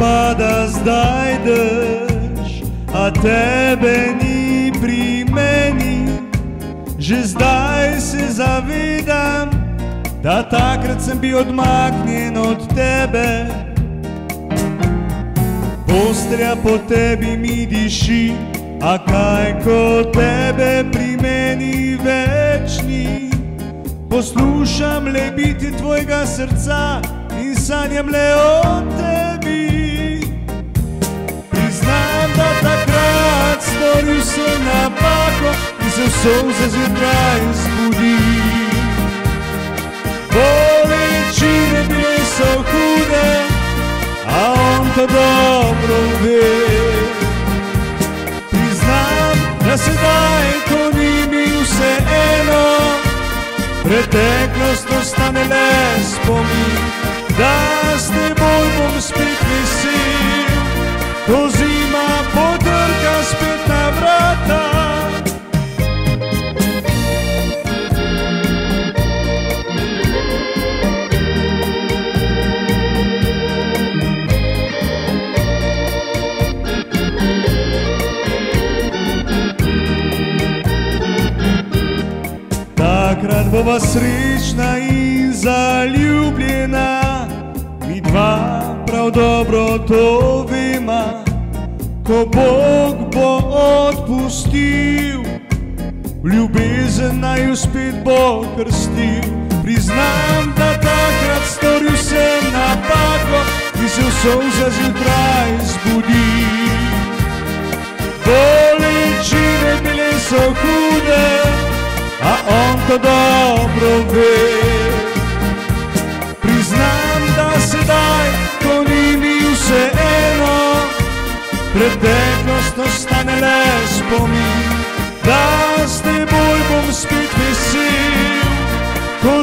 pa da zdaj dež, a tebe ni pri meni. Že zdaj se zavedam, da takrat sem bil odmaknjen od tebe. Postelja po tebi mi diši, a kaj ko tebe pri meni več ni. Poslušam le biti tvojega srca in sanjam le o tebi. Priznam, da takrat storil sem napako in se v solze zjutraj zbudim. Bolečine bile so hude, a on to dobro ve. Priznam, da sedaj, ko ni mi vseeno, preteklost ostane le spomin, da s teboj bom spet vesel, ko zima potrka spet na vrata. Takrat bova srečna in zaljubljena, mi dva prav dobro to vema. Ko Bog bo odpustil, ljubezen naju spet bo krstil. Priznam, da takrat storil sem napako in se v solze zjutraj zbudim. Bolečine bile so hude, a on to dobro ve. Priznam, da sedaj, ko ni mi vseeno, preteklost ostane le spomin, da s teboj bom spet vesel, ko